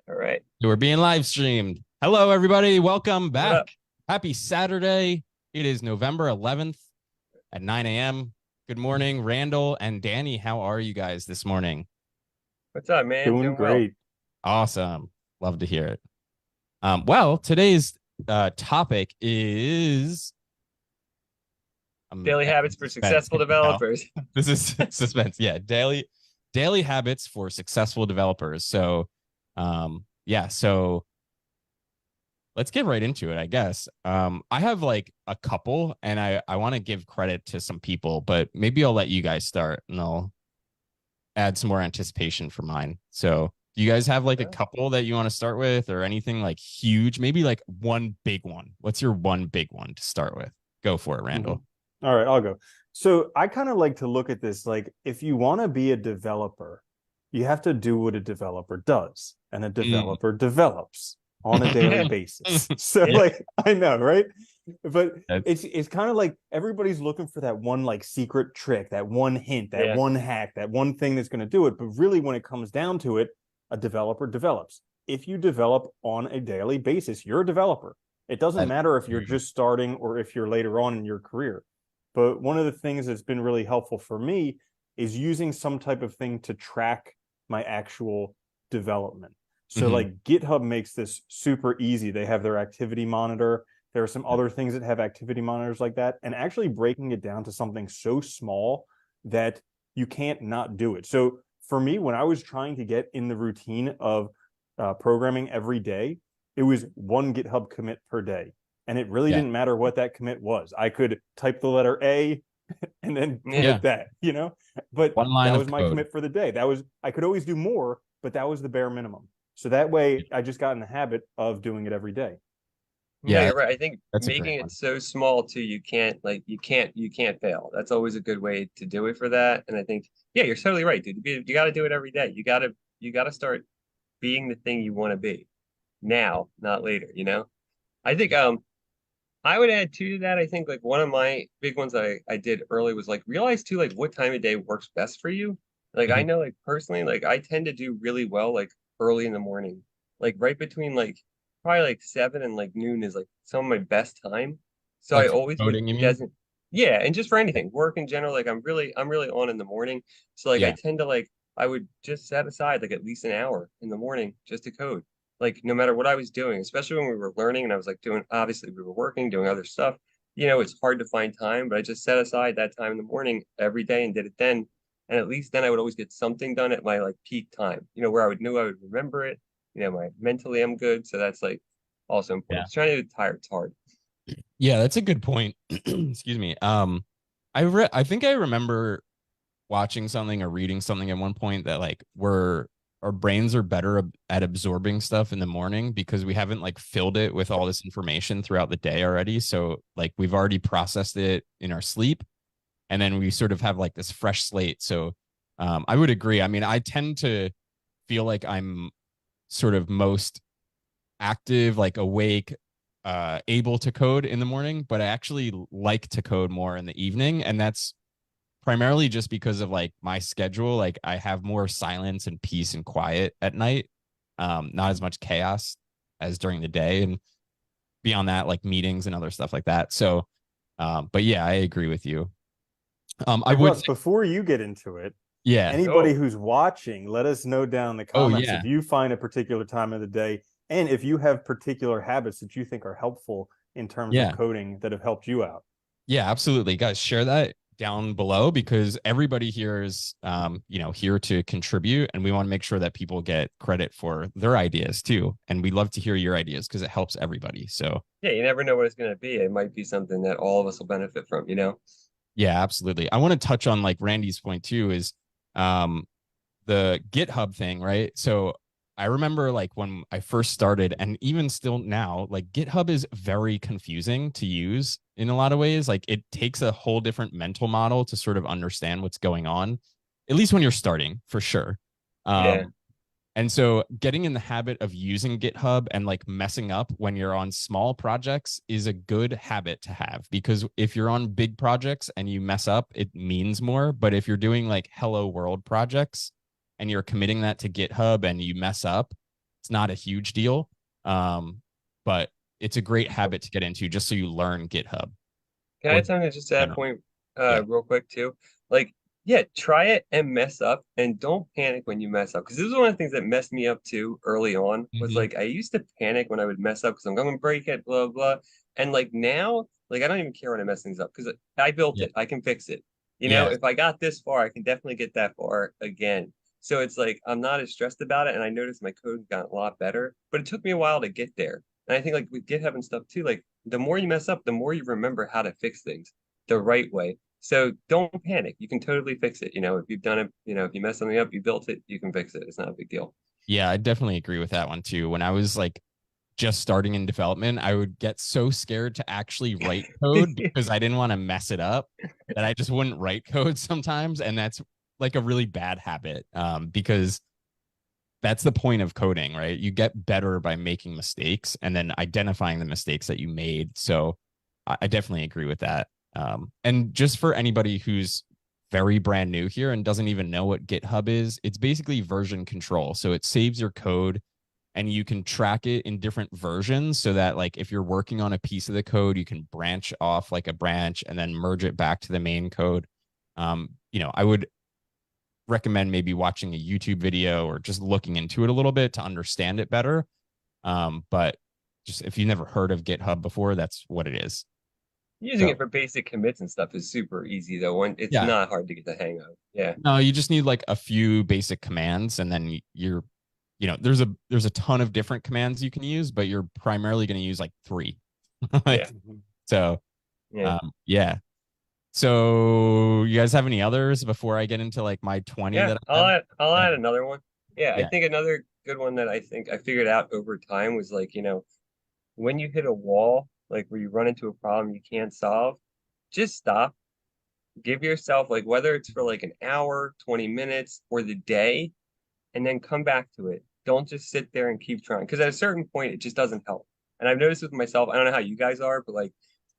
All right. We're being live streamed. Hello, everybody. Welcome What up? back. Happy Saturday. It is November 11th at 9 a.m. Good morning, Randall and Danny. How are you guys this morning? What's up, man? Doing Doing well. great. Awesome. Love to hear it. Well, today's topic is Daily habits for suspense. successful No, developers. this is suspense. Yeah, daily habits for successful developers. So let's get right into it, I guess. I have like a couple, and I want to give credit to some people, but maybe I'll let you guys start, and I'll add some more anticipation for mine. So, do you guys have like a Yeah. couple that you want to start with, or anything like huge? Maybe like one big one. What's your one big one to start with? Go for it, Randall. All right, I'll go. So I kind of like to look at this like if you want to be a developer, you have to do what a developer does, and a Mm. developer develops on a daily basis. So Yeah. like I know, right? But That's it's kind of like everybody's looking for that one like secret trick, that one hint, that Yeah. one hack, that one thing that's going to do it. But really, when it comes down to it, a developer develops. If you develop on a daily basis, you're a developer. It doesn't that's matter if you're true. just starting or if you're later on in your career. But one of the things that's been really helpful for me is using some type of thing to track my actual development. So Mhm. like GitHub makes this super easy. They have their activity monitor. There are some other things that have activity monitors like that, and actually breaking it down to something so small that you can't not do it. So for me, when I was trying to get in the routine of programming every day, it was one GitHub commit per day. And it really Yeah. didn't matter what that commit was. I could type the letter A and then Yeah. Yeah. commit that, you know? But One line that of was my code. commit for the day. I could always do more, but that was the bare minimum. So that way I just got in the habit of doing it every day. No, Yeah, you're right. I think that's a great making it one. so small too, you can't fail. That's always a good way to do it for that. And I think, yeah, you're totally right, dude. You got to do it every day. You got to start being the thing you want to be now, not later, you know? I think Yeah. I would add too to that. I think like one of my big ones I did early was like realize too like what time of day works best for you. Like I Mhm. know like personally like I tend to do really well like early in the morning. Like right between like probably like 7 and like noon is like some of my best time. So I Like for always would coding, you mean? doesn't yeah, and just for anything, work in general, like I'm really on in the morning. So like I Yeah. tend to like I would just set aside like at least an hour in the morning just to code like no matter what I was doing, especially when we were learning and I was like doing, obviously we were working, doing other stuff. It's hard to find time, but I just set aside that time in the morning every day and did it then. And at least then I would always get something done at my like peak time, where I would remember it. My mentally I'm good. So that's like also important. Yeah. It's trying to get tired, it's hard. Yeah, that's a good point. Excuse me. I think I remember watching something or reading something at one point that like our brains are better at absorbing stuff in the morning because we haven't like filled it with all this information throughout the day already. So like we've already processed it in our sleep, and then we sort of have like this fresh slate. So I would agree. I mean, I tend to feel like I'm sort of most active, like awake, able to code in the morning, but I actually like to code more in the evening. And that's primarily just because of like my schedule. Like I have more silence and peace and quiet at night, not as much chaos as during the day. And beyond that, like meetings and other stuff like that. So, but yeah, I agree with you. I Hey, would Russ, say, before you get into it, yeah. anybody Oh, who's watching, let us know down in the Oh, comments yeah. if you find a particular time of the day and if you have particular habits that you think are helpful in terms of Yeah. coding that have helped you out. Yeah, absolutely. Guys, share that down below because everybody here is here to contribute, and we want to make sure that people get credit for their ideas too. And we love to hear your ideas because it helps everybody. So yeah, you never know what it's going to be. It might be something that all of us will benefit from. yeah, absolutely. I want to touch on like Randy's point too is um the GitHub thing, right? So I remember like when I first started, and even still now, like GitHub is very confusing to use in a lot of ways. Like it takes a whole different mental model to sort of understand what's going on, at least when you're starting, for sure. Yeah. Um, and so getting in the habit of using GitHub and like messing up when you're on small projects is a good habit to have, because if you're on big projects and you mess up, it means more. But if you're doing like hello world projects and you're committing that to GitHub and you mess up, It's not a huge deal. But it's a great habit to get into just so you learn GitHub Can I or add something just to that general. point, Yeah. real quick too? Like, yeah, try it and mess up, and don't panic when you mess up. Because this is one of the things that messed me up too early on. Was Mm-hmm. like I used to panic when I would mess up because I'm going to break it, blah blah. And like now, like I don't even care when I mess things up because I built Yeah. it. I can fix it. You know, Yeah. if I got this far, I can definitely get that far again. So it's like I'm not as stressed about it, and I noticed my code got a lot better. But it took me a while to get there. And I think like with GitHub and stuff too, like the more you mess up, the more you remember how to fix things the right way. So don't panic. You can totally fix it. You know, if you've done it, you know, if you mess something up, you built it, you can fix it. It's not a big deal. Yeah, I definitely agree with that one too. When I was like just starting in development, I would get so scared to actually write code because I didn't want to mess it up that I just wouldn't write code sometimes. And that's like a really bad habit, because that's the point of coding, right? You get better by making mistakes and then identifying the mistakes that you made. So I definitely agree with that. And just for anybody who's very brand new here and doesn't even know what GitHub is, it's basically version control. So it saves your code and you can track it in different versions so that like if you're working on a piece of the code, you can branch off like a branch and then merge it back to the main code. I would recommend maybe watching a YouTube video or just looking into it a little bit to understand it better. But just if you've never heard of GitHub before, that's what it is. Using So it for basic commits and stuff is super easy though. When it's yeah, not hard to get the hang of. Yeah. no, you just need like a few basic commands, and then you're, there's a ton of different commands you can use, but you're primarily going to use like three. Yeah. Like so, Yeah. yeah. So you guys have any others before I get into like my 20 Yeah. that I have? I'll Yeah, add another one. Yeah, I yeah, think another good one that I think I figured out over time was like, when you hit a wall, like where you run into a problem you can't solve, just stop. Give yourself like whether it's for like an hour, 20 minutes, or the day, and then come back to it. Don't just sit there and keep trying. Because at a certain point, it just doesn't help. And I've noticed with myself, I don't know how you guys are, but like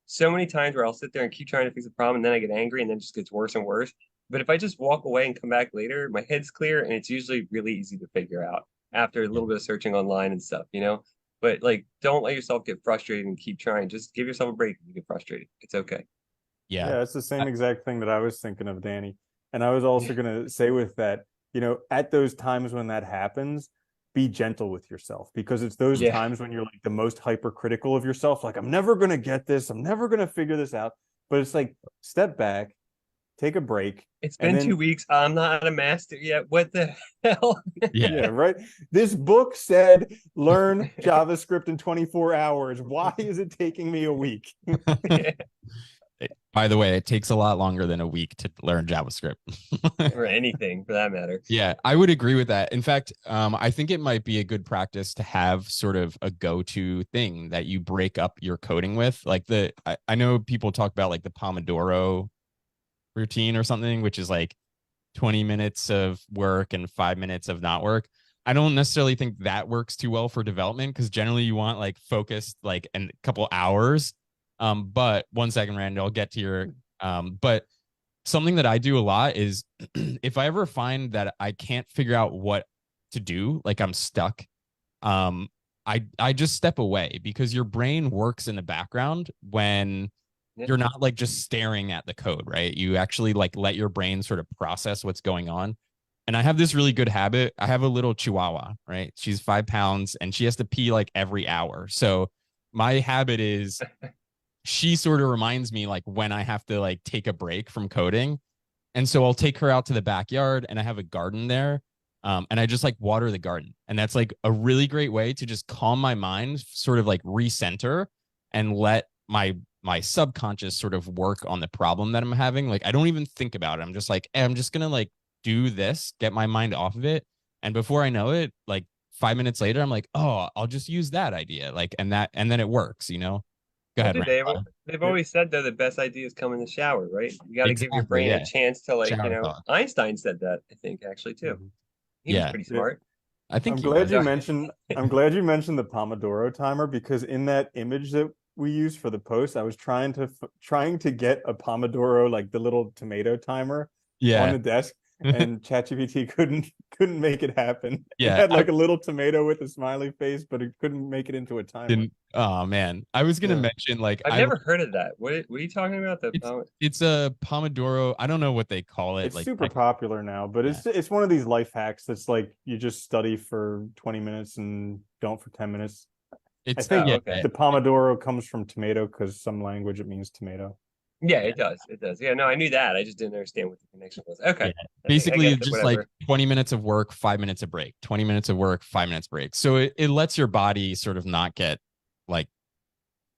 so many times where I'll sit there and keep trying to fix a problem, and then I get angry, and then it just gets worse and worse. But if I just walk away and come back later, my head's clear, and it's usually really easy to figure out after a yeah, little bit of searching online and stuff. But like, don't let yourself get frustrated and keep trying. Just give yourself a break if you get frustrated. It's okay. yeah. Yeah, it's the I- same exact thing that I was thinking of, Danny. And I was also going to say with that, at those times when that happens, be gentle with yourself because it's those Yeah, times when you're like the most hypercritical of yourself. Like, I'm never going to get this. I'm never going to figure this out. But it's like, step back, take a break, it's and been then, 2 weeks. I'm not a master yet. What the hell? yeah. yeah, right. This book said learn JavaScript in 24 hours. Why is it taking me a week? By the way, it takes a lot longer than a week to learn JavaScript. Or anything for that matter. Yeah, I would agree with that. In fact, I think it might be a good practice to have sort of a go-to thing that you break up your coding with. Like I know people talk about like the Pomodoro routine or something, which is like 20 minutes of work and 5 minutes of not work. I don't necessarily think that works too well for development because generally you want like focused like a couple hours. But one second, Randy, I'll get to your but something that I do a lot is if I ever find that I can't figure out what to do, like I'm stuck, um, I just step away because your brain works in the background when Yeah. you're not like just staring at the code, right? You actually like let your brain sort of process what's going on. And I have this really good habit. I have a little chihuahua, right? She's 5 pounds and she has to pee like every hour. So my habit is she sort of reminds me like when I have to like take a break from coding. And so I'll take her out to the backyard and I have a garden there. And I just like water the garden. And that's like a really great way to just calm my mind, sort of like recenter and let my subconscious sort of work on the problem that I'm having. Like I don't even think about it. I'm just like, hey, I'm just gonna like do this, get my mind off of it. And before I know it, like 5 minutes later, I'm like, oh, I'll just use that idea. Like, and then it works, you know? Go Well, ahead, dude, Rand. they've always said though the best ideas come in the shower, right? You got to give your Exactly. brain a Yeah. chance to like, Shower thought. Einstein said that, I think actually too. Mhm. He was Yeah. pretty Yeah. smart. I think I'm he glad was. you So, mentioned I'm glad you mentioned the Pomodoro timer because in that image that we used for the post, I was trying to get a Pomodoro like the little tomato timer on Yeah. the desk, and ChatGPT couldn't make it happen. It Yeah, had like a little tomato with a smiley face, but it couldn't make it into a timer. didn't. Oh man, I was gonna Yeah. mention like I've never heard of that. What are you talking about? it's a Pomodoro. I don't know what they call it. It's Like super popular now, but yeah, it's one of these life hacks that's like you just study for 20 minutes and don't for 10 minutes. I it's think Oh, yeah, okay. the Pomodoro comes from tomato because some language it means tomato. Yeah, yeah, it does. It does. Yeah, no, I knew that. I just didn't understand what the connection was. yeah. Okay. I Basically, guess it's that just like whatever. 20 minutes of work, 5 minutes of break. 20 minutes of work, 5 minutes break. So it lets your body sort of not get like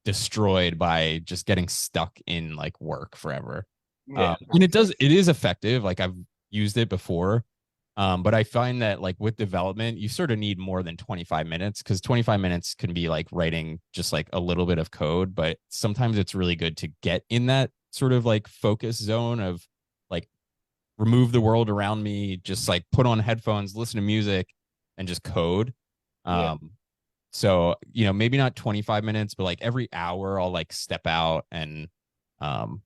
destroyed by just getting stuck in like work forever. Yeah, And makes it sense. is effective. Like I've used it before. But I find that like with development, you sort of need more than 25 minutes because 25 minutes can be like writing just like a little bit of code, but sometimes it's really good to get in that sort of like focus zone of like remove the world around me, just like put on headphones, listen to music, and just code. Yeah. Um, so maybe not 25 minutes, but like every hour I'll like step out and um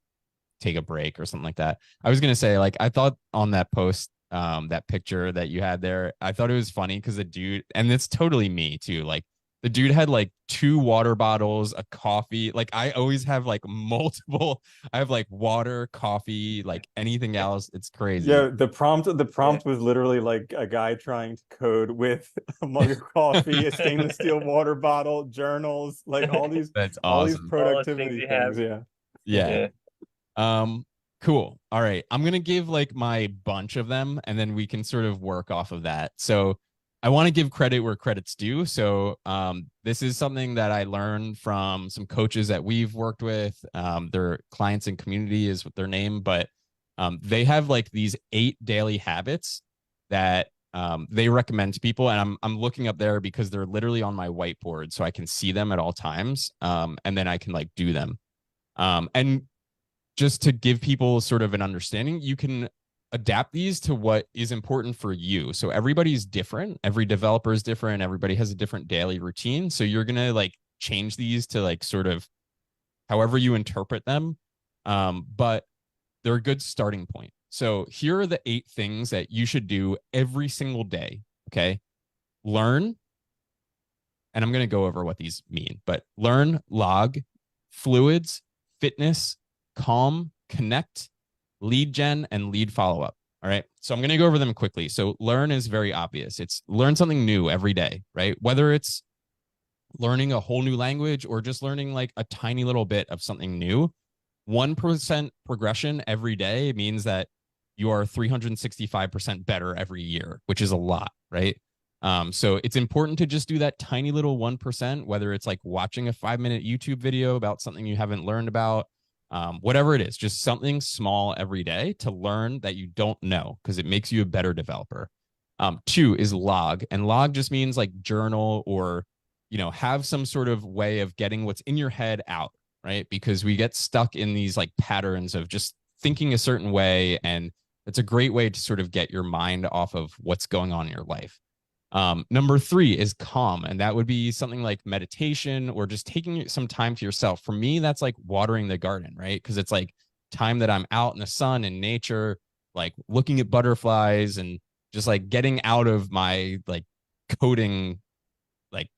take a break or something like that. I was gonna say, like, I thought on that post, that picture that you had there, I thought it was funny because the dude, and it's totally me too. Like, the dude had like two water bottles, a coffee. Like, I always have like multiple. I have like water, coffee, like anything else. It's crazy. Yeah, the Yeah. prompt was literally like a guy trying to code with a mug of coffee, a stainless steel water bottle, journals, like That's all these awesome. All those things productivity you things. have. Yeah. Yeah. Yeah. Cool. All right. I'm gonna give like my bunch of them and then we can sort of work off of that. So I want to give credit where credit's due. So this is something that I learned from some coaches that we've worked with. Their clients and community is what their name, but they have like these 8 daily habits that they recommend to people. And I'm looking up there because they're literally on my whiteboard so I can see them at all times. And then I can like do them. And just to give people sort of an understanding, you can adapt these to what is important for you. So everybody's different. Every developer is different. Everybody has a different daily routine. So you're going to like change these to like sort of however you interpret them. But they're a good starting point. So here are the 8 things that you should do every single day. Okay. Learn, and I'm going to go over what these mean, but learn, log, fluids, fitness, calm, connect, lead gen, and lead follow up. All right. So I'm going to go over them quickly. So learn is very obvious. It's learn something new every day, right? Whether it's learning a whole new language or just learning like a tiny little bit of something new, 1% progression every day means that you are 365% better every year, which is a lot, right? So it's important to just do that tiny little 1%, whether it's like watching a 5-minute YouTube video about something you haven't learned about, whatever it is, just something small every day to learn that you don't know because it makes you a better developer. 2 is log, and log just means like journal or have some sort of way of getting what's in your head out, right? Because we get stuck in these like patterns of just thinking a certain way, and it's a great way to sort of get your mind off of what's going on in your life. Number 3 is calm, and that would be something like meditation or just taking some time to yourself. For me, that's like watering the garden, right? Because it's like time that I'm out in the sun and nature, like looking at butterflies and just like getting out of my like coding, like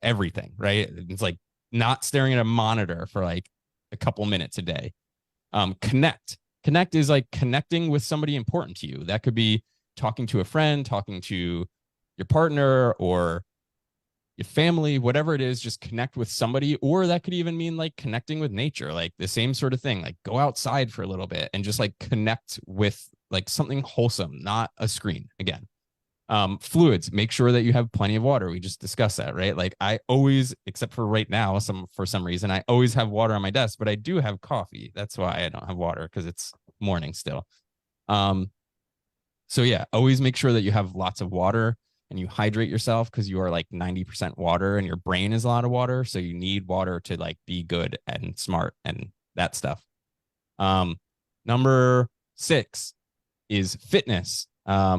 everything, right? It's like not staring at a monitor for like a couple minutes a day. Connect is like connecting with somebody important to you. That could be talking to a friend, talking to your partner or your family, whatever it is, just connect with somebody. Or that could even mean like connecting with nature, like the same sort of thing, like go outside for a little bit and just like connect with like something wholesome, not a screen again. Fluids, make sure that you have plenty of water. We just discussed that, right? Like I always, except for right now, for some reason, I always have water on my desk, but I do have coffee. That's why I don't have water because it's morning still. Um, so yeah, always make sure that you have lots of water and you hydrate yourself because you are like 90% water and your brain is a lot of water. So you need water to like be good and smart and that stuff. Um, Number 6 is fitness.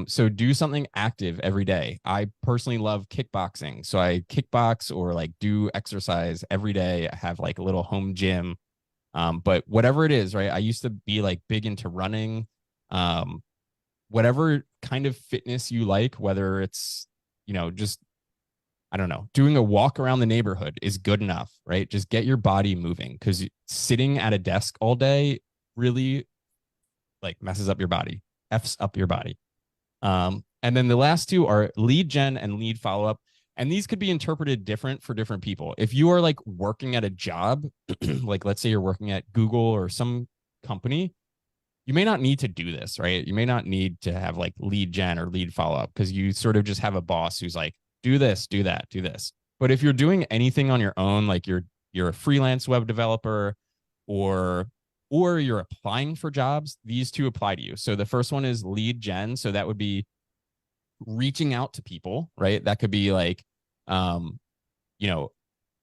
So do something active every day. I personally love kickboxing. So I kickbox or like do exercise every day. I have like a little home gym. But whatever it is, right? I used to be like big into running. Um, whatever kind of fitness you like, whether it's, just, I don't know, doing a walk around the neighborhood is good enough, right? Just get your body moving, because sitting at a desk all day really like messes up your body, f's up your body. And then the last two are lead gen and lead follow up. And these could be interpreted different for different people. If you are like working at a job, like let's say you're working at Google or some company, you may not need to do this, right? You may not need to have like lead gen or lead follow up, because you sort of just have a boss who's like, do this, do that, do this. But if you're doing anything on your own, like you're a freelance web developer, or you're applying for jobs, these two apply to you. So the first one is lead gen. So that would be reaching out to people, right? That could be like, um, you know,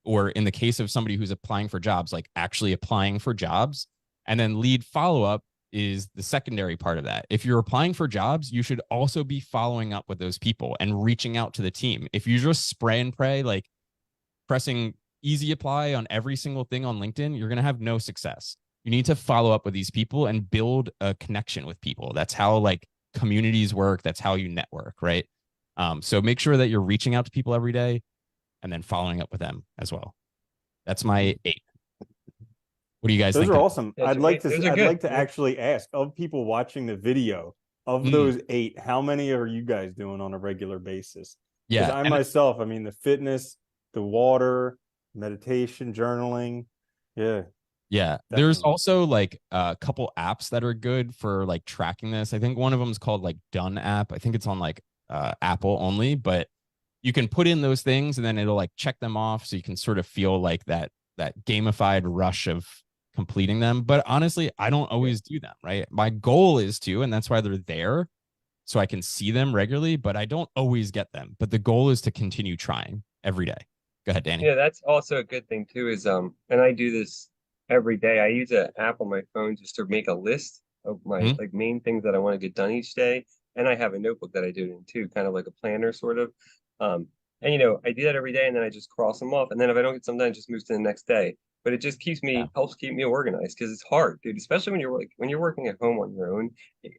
or in the case of somebody who's applying for jobs, like actually applying for jobs. And then lead follow up is the secondary part of that. If you're applying for jobs, you should also be following up with those people and reaching out to the team. If you just spray and pray, like pressing easy apply on every single thing on LinkedIn, you're going to have no success. You need to follow up with these people and build a connection with people. That's how like communities work. That's how you network, right? So make sure that you're reaching out to people every day and then following up with them as well. That's my 8. What do you guys Those think? are awesome. Yeah, those are I'd good. like to Yeah. actually ask, of people watching the video, of Mm, those 8, how many are you guys doing on a regular basis? Because yeah. I And myself, I mean, the fitness, the water, meditation, journaling. Yeah, yeah, there's definitely. also like a couple apps that are good for like tracking this. I think one of them is called like Done app. I think it's on like Apple only, but you can put in those things and then it'll like check them off, so you can sort of feel like that gamified rush of completing them. But honestly, I don't Yeah. always do them, right? My goal is to, and that's why they're there, so I can see them regularly, but I don't always get them. But the goal is to continue trying every day. Go ahead, Danny. Yeah, that's also a good thing too, is and I do this every day. I use an app on my phone just to make a list of my Mhm. like main things that I want to get done each day. And I have a notebook that I do it in too, kind of like a planner sort of. Um, and I do that every day and then I just cross them off. And then if I don't get some done, it just moves to the next day. But it just Yeah. helps keep me organized because it's hard, dude, especially when you're working at home on your own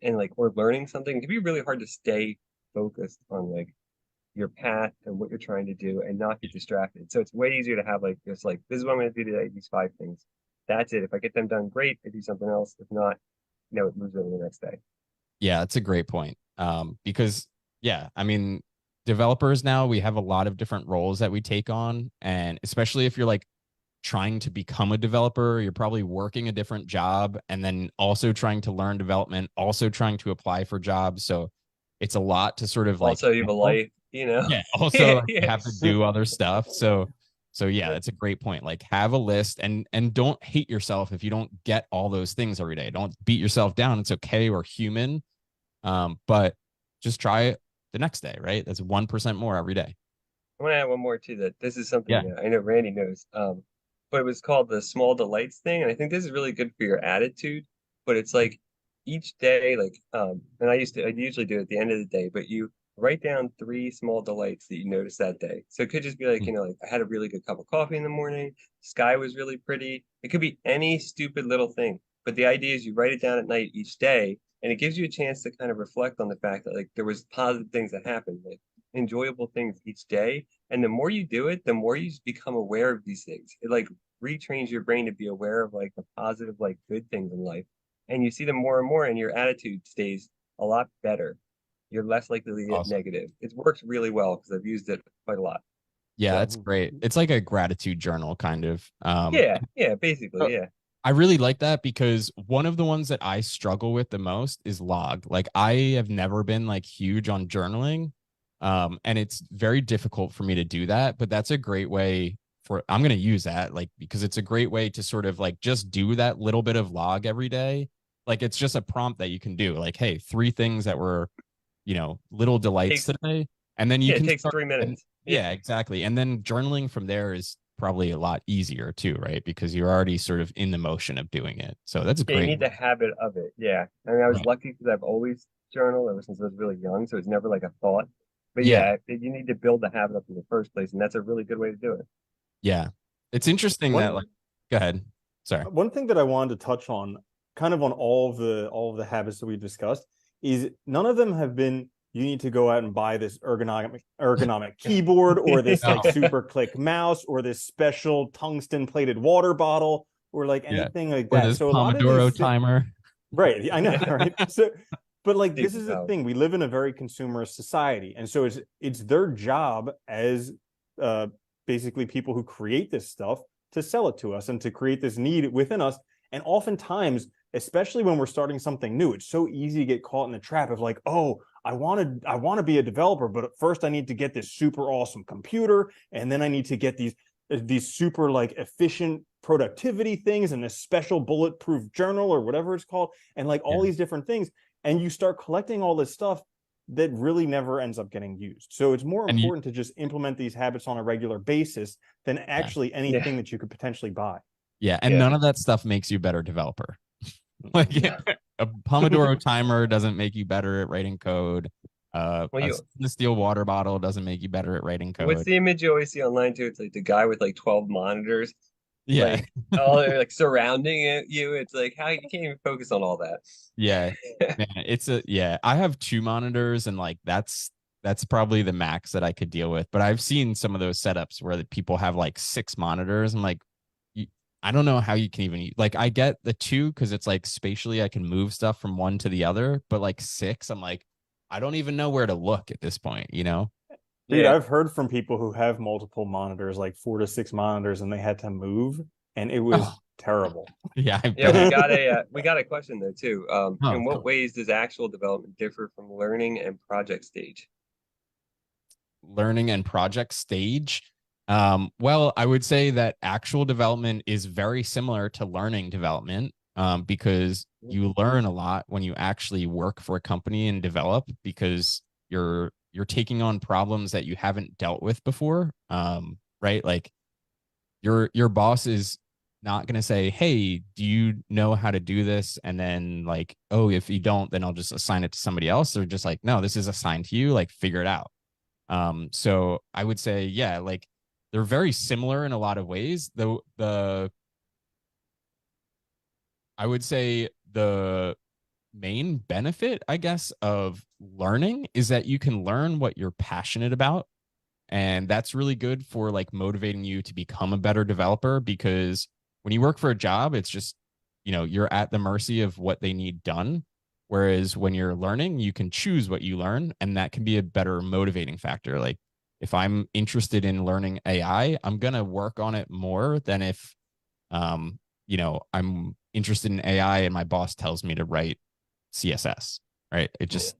and like or learning something, it can be really hard to stay focused on like your path and what you're trying to do and not get distracted. So it's way easier to have like this, like, this is what I'm going to do today, these 5 things. That's it. If I get them done, great. I do something else. If not, it moves over the next day. Yeah, that's a great point. Because yeah, I mean, developers now, we have a lot of different roles that we take on, and especially if you're like trying to become a developer, you're probably working a different job and then also trying to learn development, also trying to apply for jobs. So it's a lot to sort of like Also, you have a handle. life. Yeah, also Yeah, like you yeah. have to do other stuff. So yeah, that's a great point. Like have a list, and don't hate yourself if you don't get all those things every day. Don't beat yourself down. It's okay. We're human. But just try it the next day, right? That's 1% more every day. I want to add one more too, that this is something Yeah. that I know Randy knows. But it was called the small delights thing, and I think this is really good for your attitude. But it's like each day, like and I usually do it at the end of the day, but you write down 3 small delights that you noticed that day. So it could just be like, like I had a really good cup of coffee in the morning, sky was really pretty. It could be any stupid little thing. But the idea is you write it down at night each day, and it gives you a chance to kind of reflect on the fact that like there was positive things that happened, like enjoyable things each day. And the more you do it, the more you become aware of these things. It like retrains your brain to be aware of like the positive, like good things in life. And you see them more and more, and your attitude stays a lot better. You're less likely to get Awesome. negative. It works really well because I've used it quite a lot. Yeah, Yeah. that's great. It's like a gratitude journal kind of. Yeah, yeah, basically, yeah. I really like that, because one of the ones that I struggle with the most is log. Like I have never been like huge on journaling. And it's very difficult for me to do that, but that's a great way for, I'm going to use that, like, because it's a great way to sort of like just do that little bit of log every day. Like it's just a prompt that you can do, like, hey, 3 things that were, little delights Takes today. And then you Yeah, it can takes start, three and minutes. Yeah. yeah, exactly. And then journaling from there is probably a lot easier too, right? Because you're already sort of in the motion of doing it. So that's Yeah, you great. need the habit of it. Yeah. I mean, I was Right. lucky because I've always journaled ever since I was really young, so it's never like a thought. But Yeah. yeah, you need to build the habit up in the first place, and that's a really good way to do it. Yeah. It's interesting that, One like, go ahead. Sorry. one thing that I wanted to touch on, kind of on all of the habits that we discussed, is none of them have been, you need to go out and buy this ergonomic keyboard or this like No. super click mouse or this special tungsten plated water bottle or like Yeah. anything like Or that. this So a lot of these Pomodoro timer. right, I know, right? So but like this Stupid is the power. thing, we live in a very consumerist society, and so it's their job as uh basically people who create this stuff to sell it to us and to create this need within us. And oftentimes, especially when we're starting something new, it's so easy to get caught in the trap of like, oh, I want to be a developer, but first I need to get this super awesome computer, and then I need to get these super like efficient productivity things and this special bulletproof journal or whatever it's called, and like all Yeah. these different things. And you start collecting all this stuff that really never ends up getting used. So it's more And you, important to just implement these habits on a regular basis than yeah. actually Yeah. anything that you could potentially buy. Yeah. And Yeah. none of that stuff makes you a better developer. Like No. a Pomodoro timer doesn't make you better at writing code. Well, A stainless steel water bottle doesn't make you better at writing what's code. the image you always see online too? It's like the guy with like 12 monitors, Yeah. like all like surrounding you. It's like how you can't even focus on all that. Yeah. Man, yeah, I have two monitors and like that's probably the max that I could deal with. But I've seen some of those setups where the people have like six monitors. I'm like, you, I don't know how you can even like I get the two because it's like spatially I can move stuff from one to the other, but like six, I'm like, I don't even know where to look at this point, you know? Dude, Yeah. I've heard from people who have multiple monitors, like 4 to 6 monitors, and they had to move, and it was Oh, terrible. yeah, I Yeah, bet. we got a question though too. Oh, In what cool. ways does actual development differ from learning and project stage? Learning and project stage. Well, I would say that actual development is very similar to learning development because you learn a lot when you actually work for a company and develop because you're taking on problems that you haven't dealt with before. Right? Like your boss is not going to say, "Hey, do you know how to do this?" And then like, "Oh, if you don't, then I'll just assign it to somebody else." They're just like, "No, this is assigned to you. Like, figure it out." So I would say, yeah, like they're very similar in a lot of ways. The I would say the main benefit, I guess, of learning is that you can learn what you're passionate about. And that's really good for like motivating you to become a better developer because when you work for a job, it's just, you're at the mercy of what they need done. Whereas when you're learning, you can choose what you learn, and that can be a better motivating factor. Like if I'm interested in learning AI, I'm going to work on it more than if, I'm interested in AI and my boss tells me to write CSS, right? It Yeah. just,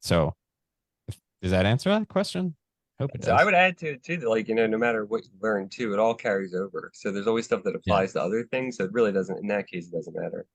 so does that answer that question? Hope it So I does. would add to it too that like, no matter what you learn too, it all carries over. So there's always stuff that Yeah. applies to other things. So it really doesn't, in that case, it doesn't matter.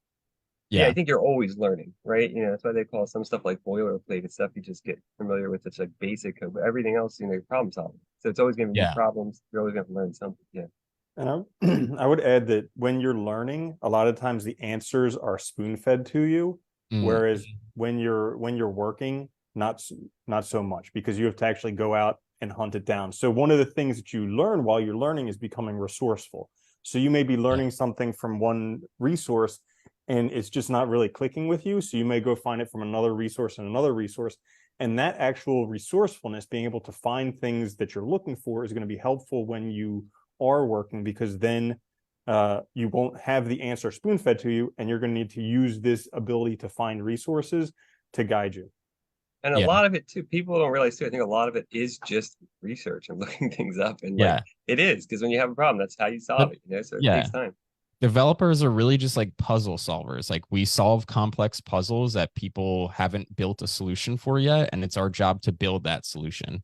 Yeah, I Yeah. think you're always learning, right? That's why they call some stuff like boilerplate and stuff you just get familiar with. It's like basic code, but everything else, you're problem solving. So it's always going to be new Yeah. problems. You're always going to learn something. Yeah. And I would add that when you're learning, a lot of times the answers are spoon fed to you, Mm, whereas when you're working, not so much because you have to actually go out and hunt it down. So one of the things that you learn while you're learning is becoming resourceful. So you may be yeah. learning something from one resource and it's just not really clicking with you. So you may go find it from another resource and another resource. And that actual resourcefulness, being able to find things that you're looking for, is going to be helpful when you are working because then you won't have the answer spoon fed to you, and you're going to need to use this ability to find resources to guide you. And a Yeah. lot of it too, people don't realize too. I think a lot of it is just research and looking things up. And like Yeah. it is, because when you have a problem, that's how you But solve it, So it yeah, takes time. developers are really just like puzzle solvers. Like we solve complex puzzles that people haven't built a solution for yet, and it's our job to build that solution.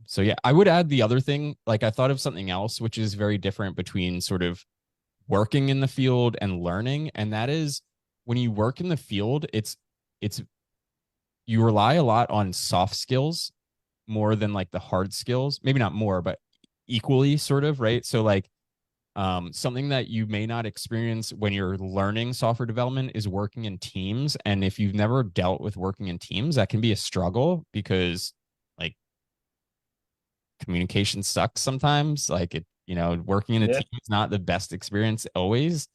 So yeah, I would add the other thing. Like I thought of something else, which is very different between sort of working in the field and learning, and that is when you work in the field, it's you rely a lot on soft skills more than like the hard skills. Maybe not more, but equally, sort of, right? So like something that you may not experience when you're learning software development is working in teams. And if you've never dealt with working in teams, that can be a struggle because like communication sucks sometimes. Like working in a Yeah. team is not the best experience always.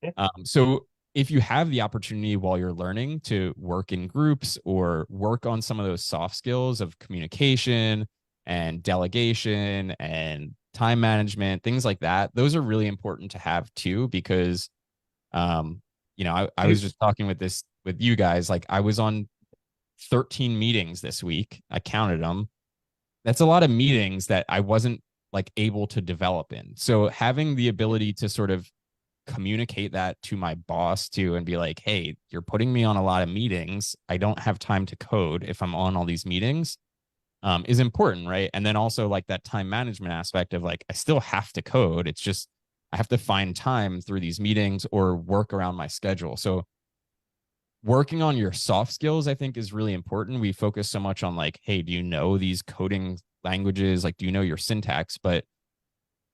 Yeah. So if you have the opportunity while you're learning to work in groups or work on some of those soft skills of communication and delegation and time management, things like that, those are really important to have too, because um, I was just talking with you guys, like I was on 13 meetings this week. I counted them. That's a lot of meetings that I wasn't like able to develop in. So having the ability to sort of communicate that to my boss too and be like, hey, you're putting me on a lot of meetings. I don't have time to code if I'm on all these meetings, is important, right? And then also like that time management aspect of like, I still have to code. It's just I have to find time through these meetings or work around my schedule. So working on your soft skills, I think, is really important. We focus so much on like, hey, do you know these coding languages? Like, do you know your syntax? But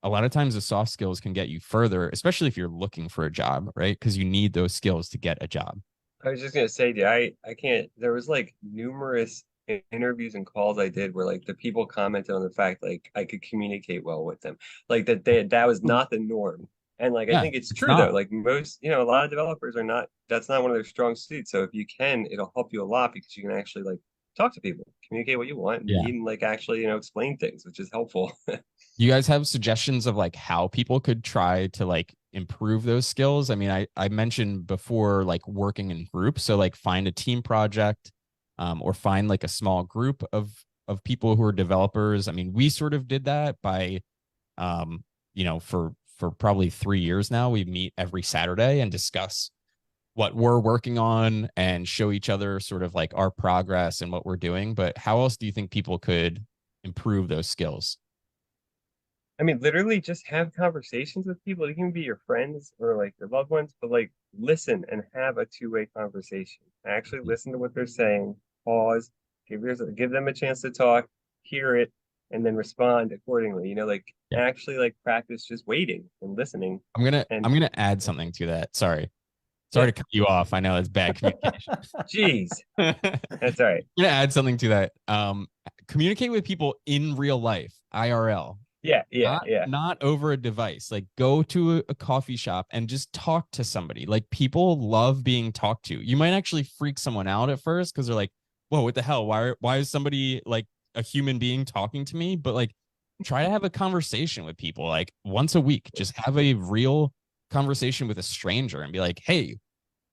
a lot of times the soft skills can get you further, especially if you're looking for a job, right? Because you need those skills to get a job. I was just gonna say, dude, I can't. There was like numerous interviews and calls I did where like the people commented on the fact like I could communicate well with them, like that was not the norm. And like I Yeah, think it's it's true though. not. Like most, a lot of developers are not. That's not one of their strong suits. So if you can, it'll help you a lot because you can actually like talk to people, communicate what you want, and Yeah. even like actually explain things, which is helpful. You guys have suggestions of like how people could try to like improve those skills? I mean, I mentioned before like working in groups, so like find a team project, or find like a small group of people who are developers. I mean, we sort of did that by for probably 3 years now. We meet every Saturday and discuss what we're working on and show each other sort of like our progress and what we're doing. But how else do you think people could improve those skills? I mean, literally just have conversations with people. It can be your friends or like your loved ones, but like listen and have a two-way conversation. Actually listen to what they're saying, pause, give them a chance to talk, hear it, and then respond accordingly. Like Yeah. actually like practice just waiting and listening. I'm And gonna add something to that. Sorry. Sorry yeah, to cut you off. I know it's bad communication. geez, I'm that's all right. gonna add something to that. Communicate with people in real life, IRL. Yeah, yeah, not yeah. not over a device. Like go to a coffee shop and just talk to somebody. Like people love being talked to. You might actually freak someone out at first because they're like, whoa, what the hell, why is somebody like a human being talking to me? But like try to have a conversation with people like once a week. Just have a real conversation with a stranger and be like, hey,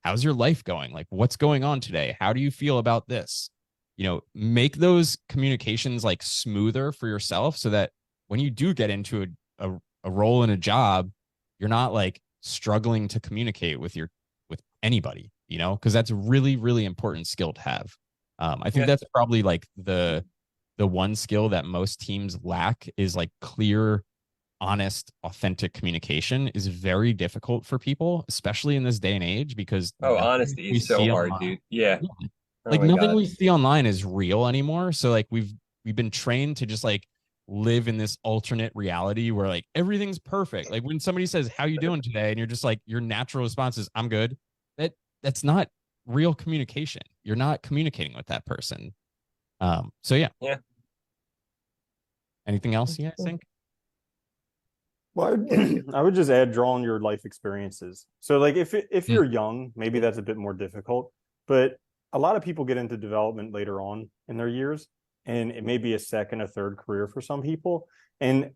how's your life going? Like what's going on today? How do you feel about this? Make those communications like smoother for yourself so that when you do get into a role in a job, you're not like struggling to communicate with anybody, because that's a really, really important skill to have. I think Yeah. that's probably like the one skill that most teams lack is like clear, honest, authentic communication is very difficult for people, especially in this day and age, because Oh, nothing honesty we is so see hard, online, dude. Yeah. yeah, Oh like my nothing God. we see online is real anymore. So like we've been trained to just like live in this alternate reality where like everything's perfect. Like when somebody says, how you doing today? And you're just like, your natural response is, I'm good. That's not real communication. You're not communicating with that person. So yeah. Yeah. Anything else you guys think? Well, I would just add draw on your life experiences. So, like, if Mm, you're young, maybe that's a bit more difficult. But a lot of people get into development later on in their years, and it may be a second, a third career for some people. And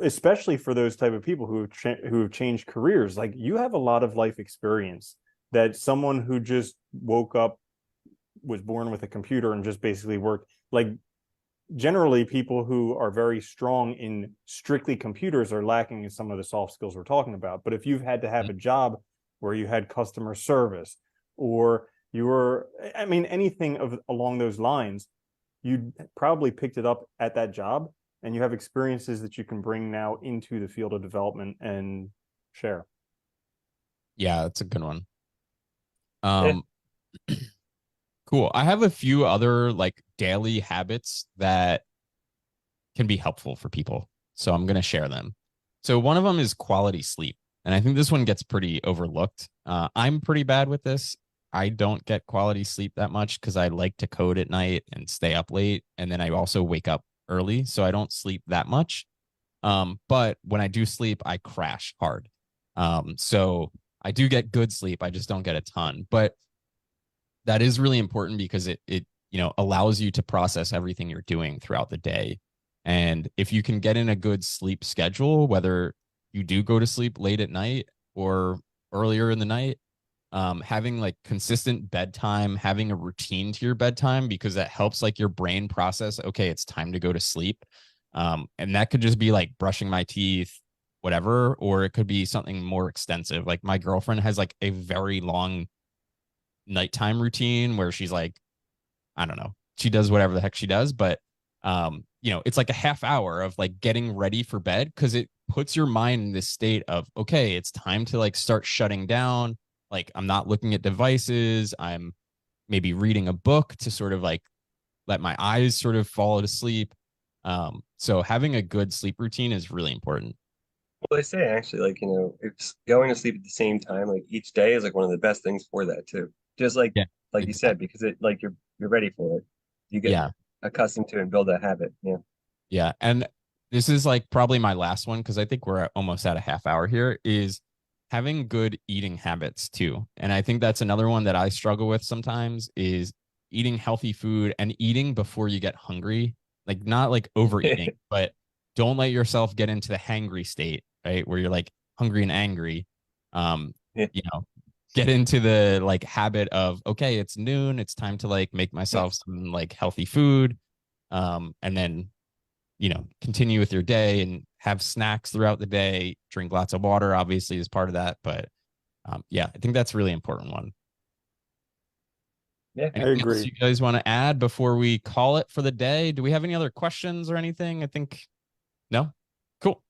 especially for those type of people who have changed careers, like you have a lot of life experience that someone who just woke up, was born with a computer, and just basically worked like generally people who are very strong in strictly computers are lacking in some of the soft skills we're talking about. But if you've had to have mm. a job where you had customer service or you were, I mean, anything of along those lines, you probably picked it up at that job and you have experiences that you can bring now into the field of development and share. Yeah, that's a good one. Yeah. Um, cool. I have a few other like daily habits that can be helpful for people. So I'm going to share them. So one of them is quality sleep. And I think this one gets pretty overlooked. I'm pretty bad with this. I don't get quality sleep that much because I like to code at night and stay up late. And then I also wake up early. So I don't sleep that much. But when I do sleep, I crash hard. So I do get good sleep. I just don't get a ton. But that is really important because it allows you to process everything you're doing throughout the day. And if you can get in a good sleep schedule, whether you do go to sleep late at night or earlier in the night, having like consistent bedtime, having a routine to your bedtime, because that helps like your brain process, okay, it's time to go to sleep. And that could just be like brushing my teeth, whatever, or it could be something more extensive. Like my girlfriend has like a very long nighttime routine where she's like, I don't know, she does whatever the heck she does, but it's like a half hour of like getting ready for bed because it puts your mind in this state of, okay, it's time to like start shutting down. Like I'm not looking at devices. I'm maybe reading a book to sort of like let my eyes sort of fall to sleep. So having a good sleep routine is really important. Well, they say actually, like, it's going to sleep at the same time, like each day is like one of the best things for that too. Just Yeah, like you said, exactly. because it like you're ready for it. You get Yeah, accustomed to it and build that habit. Yeah. yeah. And this is like probably my last one because I think we're almost at a half hour here is having good eating habits too. And I think that's another one that I struggle with sometimes is eating healthy food and eating before you get hungry. Like not like overeating, but don't let yourself get into the hangry state, right? Where you're like hungry and angry. Um, Yeah. you know, get into the like habit of, okay, it's noon, it's time to like make myself some like healthy food. And then continue with your day and have snacks throughout the day, drink lots of water, obviously, is part of that. But yeah, I think that's a really important one. Yeah. I Anything else agree. you guys want to add before we call it for the day? Do we have any other questions or anything? I think no. Cool.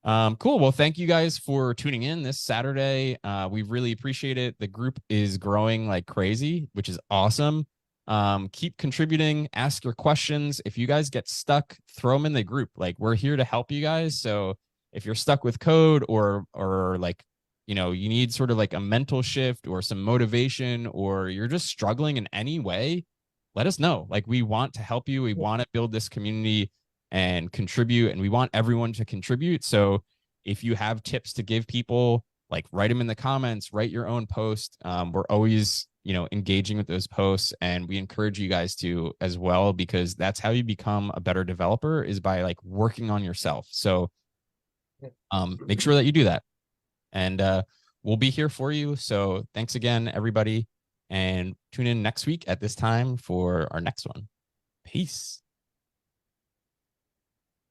Cool. Well, thank you guys for tuning in this Saturday. We really appreciate it. The group is growing like crazy, which is awesome. Keep contributing, ask your questions. If you guys get stuck, throw them in the group. Like we're here to help you guys. So if you're stuck with code or like, you need sort of like a mental shift or some motivation, or you're just struggling in any way, let us know. Like we want to help you. We want to build this community and contribute, and we want everyone to contribute. So if you have tips to give people, like write them in the comments, write your own post. We're always engaging with those posts, and we encourage you guys to as well, because that's how you become a better developer, is by like working on yourself. So make sure that you do that, and we'll be here for you. So thanks again, everybody, and tune in next week at this time for our next one. Peace.